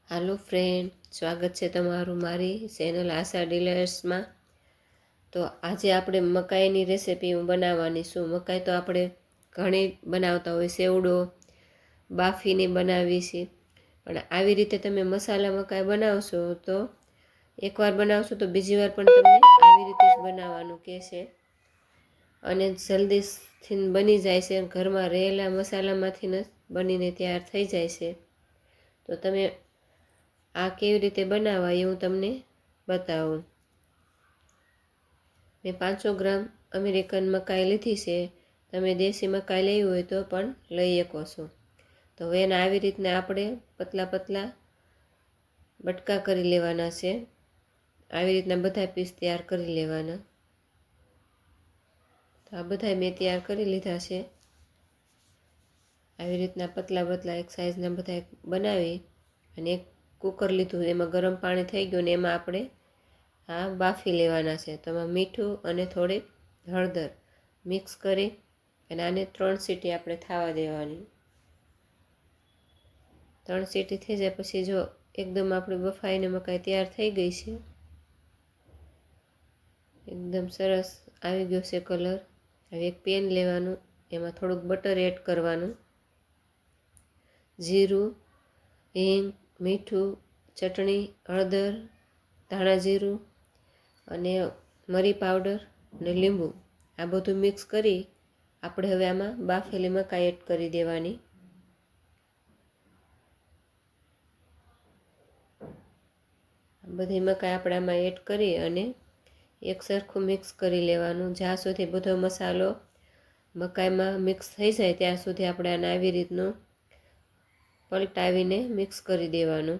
હાલો friend, સ્વાગત છે તમારું મારી ચેનલ આશા ડિલર્સમાં। તો આજે આપણે મકાઈની રેસીપી હું બનાવવાની છું। મકાઈ તો આપણે ઘણી બનાવતા હોય, સેવડો બાફીને બનાવી છે, પણ આવી રીતે તમે મસાલા મકાઈ બનાવશો તો એકવાર બનાવશો તો બીજી વાર પણ તમને આવી રીતે જ બનાવવાનું કહેશે અને જલ્દીથી બની જાય છે। ઘરમાં રહેલા મસાલામાંથી જ બનીને તૈયાર થઈ જાય છે। તો તમે આ કેવી રીતે બનાવવા એ હું તમને બતાવું। મેં 500 ગ્રામ અમેરિકન મકાઈ લીધી છે। તમે દેશી મકાઈ લેવી હોય તો પણ લઈ શકો છો। તો હવે એને આવી રીતના આપણે પતલા પતલા બટકા કરી લેવાના છે। આવી રીતના બધા પીસ તૈયાર કરી લેવાના। તો આ બધા મેં તૈયાર કરી લીધા છે। આવી રીતના પતલા પતલા એક સાઈઝના બધા બનાવી અને એક કુકર લીધું, એમાં ગરમ પાણી થઈ ગયું ને એમાં આપણે આ બાફી લેવાના છે। તો એમાં મીઠું અને થોડીક હળદર મિક્સ કરી અને આને 3 સીટી આપણે થવા દેવાની। 3 સીટી થઈ જાય પછી જો એકદમ આપણે બફાઈને મકાઈ તૈયાર થઈ ગઈ છે, એકદમ સરસ આવી ગયો છે કલર। હવે એક પેન લેવાનું, એમાં થોડુંક બટર એડ કરવાનું, જીરું, હિંગ, મીઠું, ચટણી, હળદર, ધાણા જીરું અને મરી પાવડર અને લીંબુ આ બધું મિક્સ કરી આપણે હવે આમાં બાફેલી મકાઈ એડ કરી દેવાની। બધી મકાઈ આપણે આમાં એડ કરી અને એક સરખું મિક્સ કરી લેવાનું। જ્યાં સુધી બધો મસાલો મકાઈમાં મિક્સ થઈ જાય ત્યાં સુધી આપણે આને આવી રીતનું પલટાવીને મિક્સ કરી દેવાનું।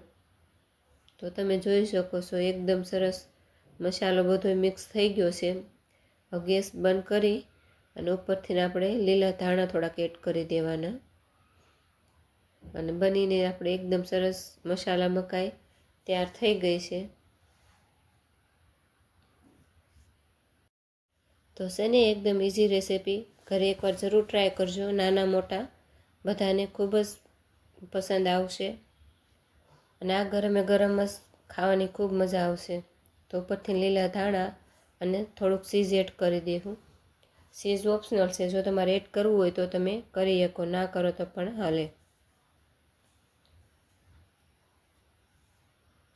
તો તમે જોઈ શકો છો એકદમ સરસ મસાલો બધો મિક્સ થઈ ગયો છે। હવે ગેસ બંધ કરી અને ઉપરથી આપણે લીલા ધાણા થોડાક એડ કરી દેવાના અને બનીને આપણે એકદમ સરસ મસાલા મકાઈ તૈયાર થઈ ગઈ છે। તો છે ને એકદમ ઇઝી રેસીપી, ઘરે એકવાર જરૂર ટ્રાય કરજો। નાના મોટા બધાને ખૂબ જ પસંદ આવશે અને આ ગરમે ગરમ જ ખાવાની ખૂબ મજા આવશે। તો ઉપરથી લીલા ધાણા અને થોડુંક ચીઝ એડ કરી દેવું। ચીઝ ઓપ્શનલ છે, જો તમારે એડ કરવું હોય તો તમે કરી શકો, ના કરો તો પણ હાલે।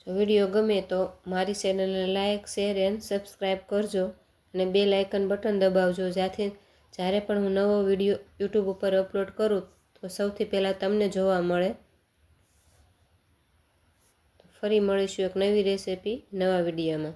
જો વિડીયો ગમે તો મારી ચેનલને લાઇક, શેર એન્ડ સબસ્ક્રાઈબ કરજો અને બેલ આઇકન બટન દબાવજો, જ્યાંથી જ્યારે પણ હું નવો વિડીયો યુટ્યુબ ઉપર અપલોડ કરું તો સૌથી પહેલાં તમને જોવા મળે। ફરી મળીશું એક નવી રેસીપી નવા વિડીયોમાં।